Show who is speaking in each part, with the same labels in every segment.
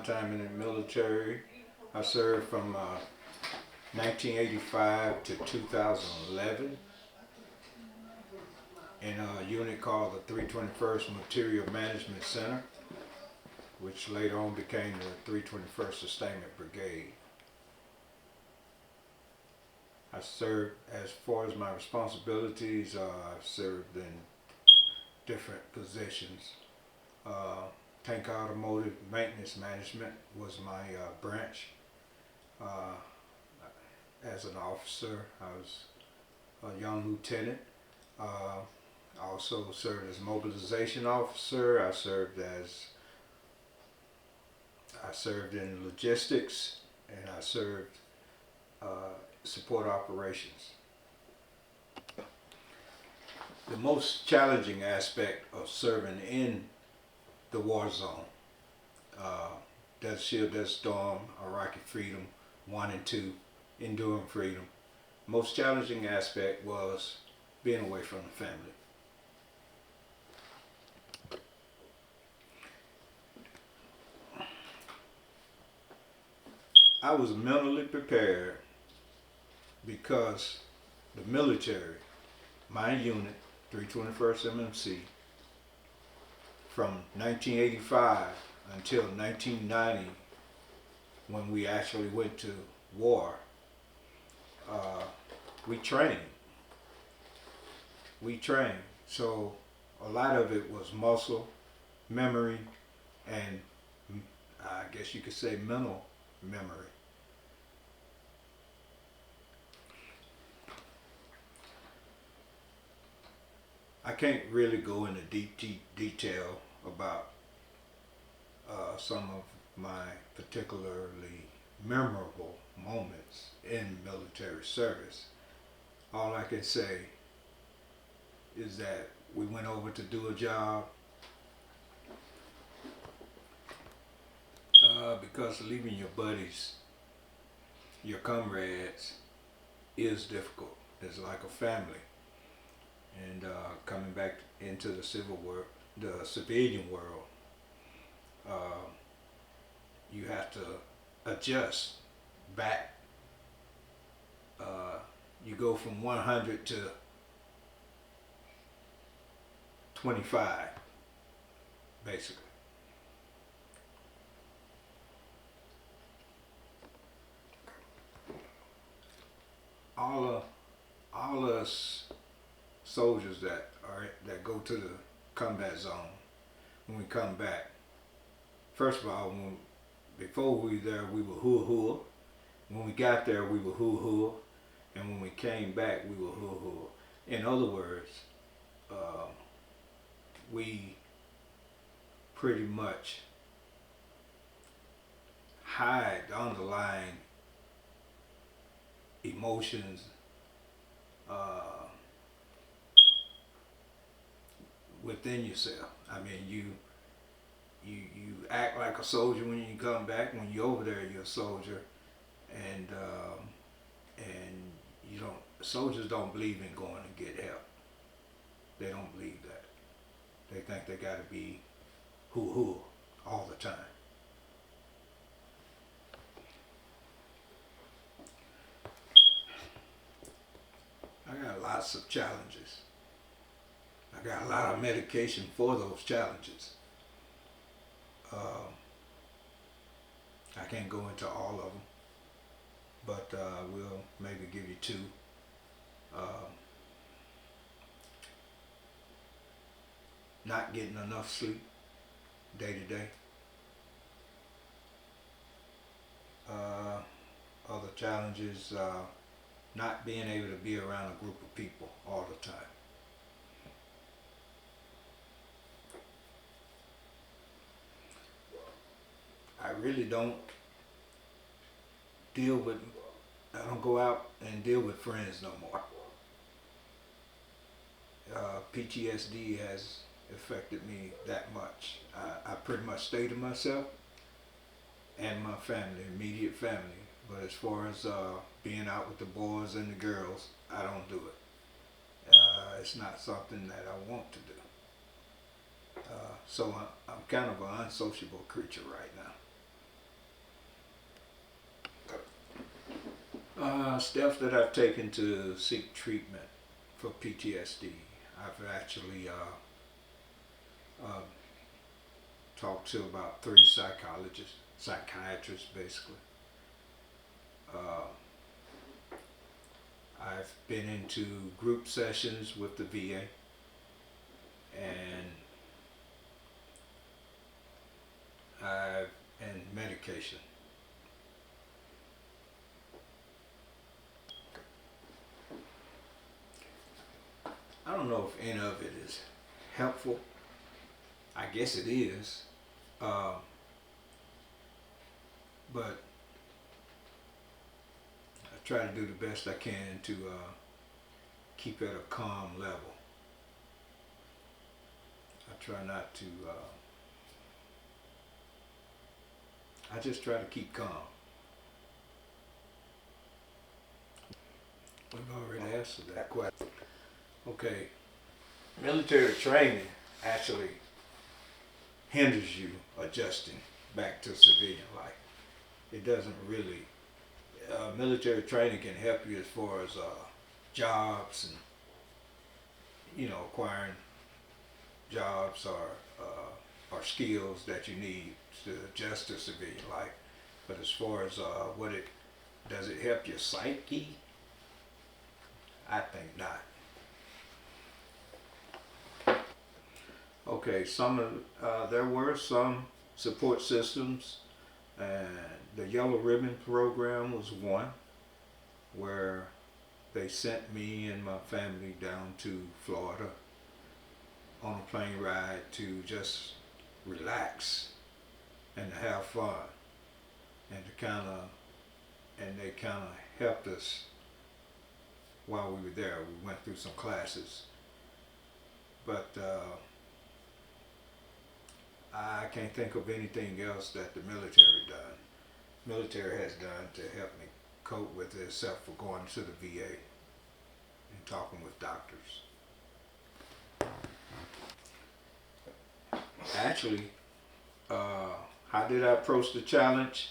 Speaker 1: time in the military. I served from 1985 to 2011 in a unit called the 321st Material Management Center, which later on became the 321st Sustainment Brigade. I served, as far as my responsibilities, I've served in different positions. Tank Automotive Maintenance Management was my branch. As an officer, I was a young lieutenant. I also served as mobilization officer. I served in logistics, and I served support operations. The most challenging aspect of serving in the war zone, Desert Shield, Desert Storm, Iraqi Freedom 1 and 2, Enduring Freedom. Most challenging aspect was being away from the family. I was mentally prepared because the military, my unit, 321st MMC, from 1985 until 1990, when we actually went to war, we trained. So a lot of it was muscle, memory, and I guess you could say mental memory. I can't really go into deep detail about some of my particularly memorable moments in military service. All I can say is that we went over to do a job because leaving your buddies, your comrades, is difficult. It's like a family. And coming back into the civilian world, you have to adjust back. You go from 100 to 25, basically. All us soldiers that go to the combat zone, when we come back, first of all, before we were there, we were hoo-hoo. When we got there, we were hoo-hoo. And when we came back, we were hoo-hoo. In other words, we pretty much hide the underlying emotions, within yourself. I mean, you act like a soldier when you come back. When you're over there, you're a soldier, and you don't. Soldiers don't believe in going to get help. They don't believe that. They think they got to be hoo-hoo all the time. I got lots of challenges. I got a lot of medication for those challenges. I can't go into all of them, but we'll maybe give you two. Not getting enough sleep day to day. Other challenges, not being able to be around a group of people all the time. I really don't I don't go out and deal with friends no more. PTSD has affected me that much. I pretty much stay to myself and my family, immediate family. But as far as being out with the boys and the girls, I don't do it. It's not something that I want to do. So I'm kind of an unsociable creature right now. Steps that I've taken to seek treatment for PTSD. I've actually uh, talked to about 3 psychiatrists basically. Uh, I've been into group sessions with the VA and and medication. I don't know if any of it is helpful. I guess it is, uh, but I try to do the best I can to keep at a calm level. I try not to. I just try to keep calm. We've already answered that question. Okay, military training actually hinders you adjusting back to civilian life. It doesn't really. Military training can help you as far as jobs and acquiring jobs or skills that you need to adjust to civilian life. But as far as does it help your psyche? I think not. Okay, there were some support systems, and the Yellow Ribbon program was one where they sent me and my family down to Florida on a plane ride to just relax and to have fun, and they kind of helped us while we were there. We went through some classes, but I can't think of anything else that the military has done to help me cope with it, except for going to the VA and talking with doctors. Actually, how did I approach the challenge?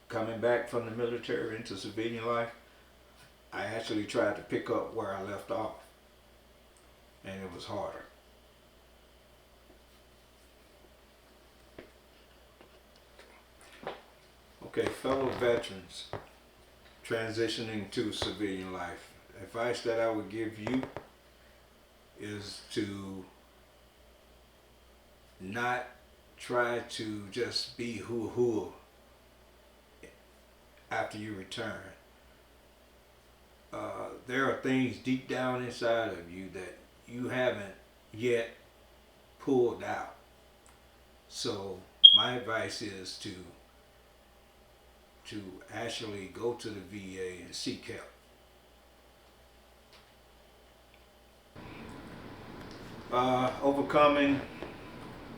Speaker 1: Coming back from the military into civilian life, I actually tried to pick up where I left off, and it was harder. Okay, fellow veterans transitioning to civilian life, advice that I would give you is to not try to just be hoo after you return. There are things deep down inside of you that you haven't yet pulled out. So my advice is to actually go to the VA and seek help. Overcoming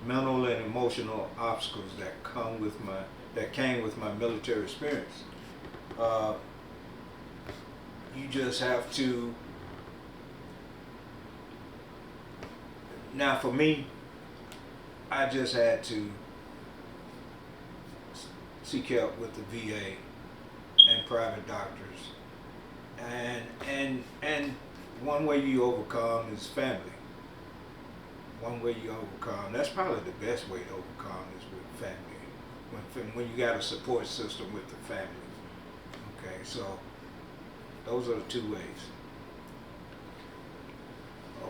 Speaker 1: mental and emotional obstacles that came with my military experience. You just have to. Now, for me, I just had to seek help with the VA and private doctors, and one way you overcome is family. One way you overcome, that's probably the best way to overcome, is with family. When you got a support system with the family. Okay, so those are the 2 ways.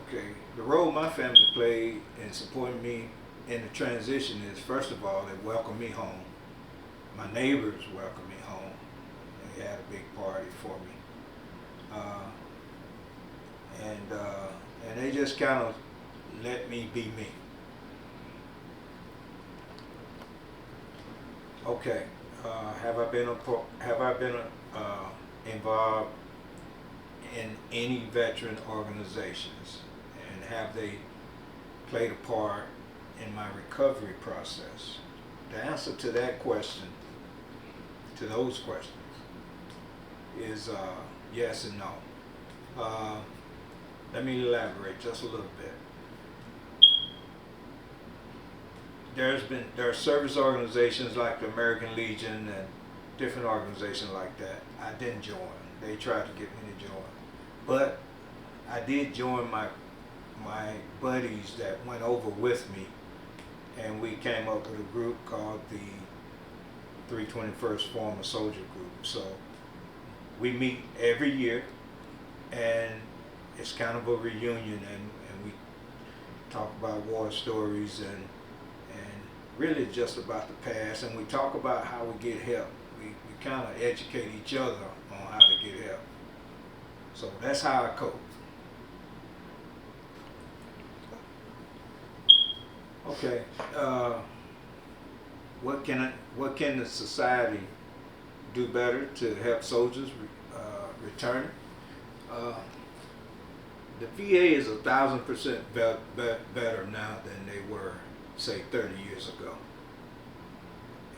Speaker 1: Okay, the role my family played in supporting me in the transition is, first of all, they welcomed me home. My neighbors welcomed me home. They had a big party for me. And they just kind of let me be me. Okay, have I been involved in any veteran organizations, and have they played a part in my recovery process? The answer to that question, to those questions, is yes and no. Let me elaborate just a little bit. There are service organizations like the American Legion different organization like that. I didn't join. They tried to get me to join, but I did join my buddies that went over with me, and we came up with a group called the 321st Former Soldier Group. So we meet every year, and it's kind of a reunion, and we talk about war stories and really just about the past, and we talk about how we get help. We kind of educate each other on how to get help. So that's how I cope. Okay, what can the society do better to help soldiers return? Uh, the VA is 1,000% better now than they were, say, 30 years ago.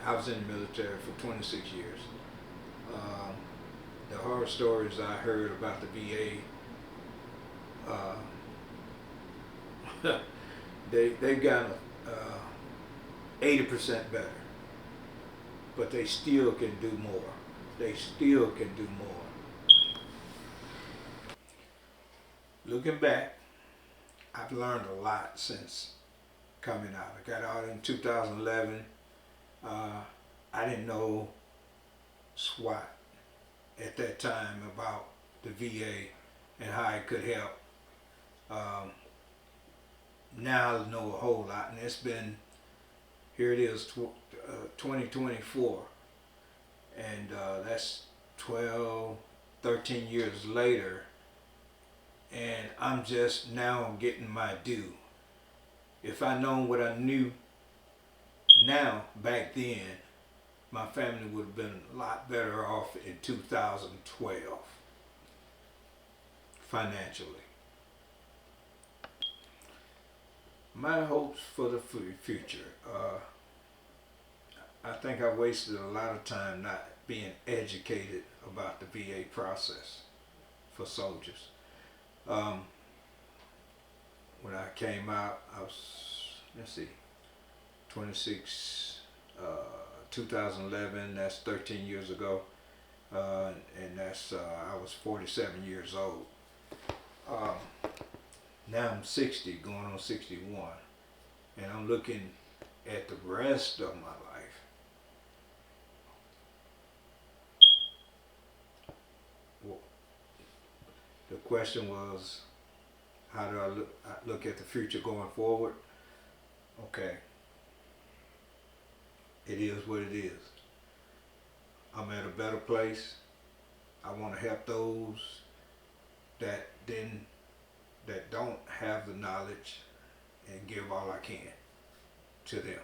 Speaker 1: I was in the military for 26 years. The horror stories I heard about the VA, they've got 80% better, but they still can do more. They still can do more. Looking back, I've learned a lot since coming out. I got out in 2011. I didn't know SWAT at that time about the VA and how it could help. Now I know a whole lot, and it's been, here it is, 2024, and that's 12, 13 years later, and I'm just now getting my due. If I known what I knew now back then, my family would have been a lot better off in 2012 financially. My hopes for the future. I think I wasted a lot of time not being educated about the VA process for soldiers. When I came out, I was, 26, 2011, that's 13 years ago, and that's, I was 47 years old. Now I'm 60, going on 61, and I'm looking at the rest of my life. Well, the question was, how do I look at the future going forward? Okay, it is what it is. I'm at a better place. I want to help those that don't have the knowledge, and give all I can to them.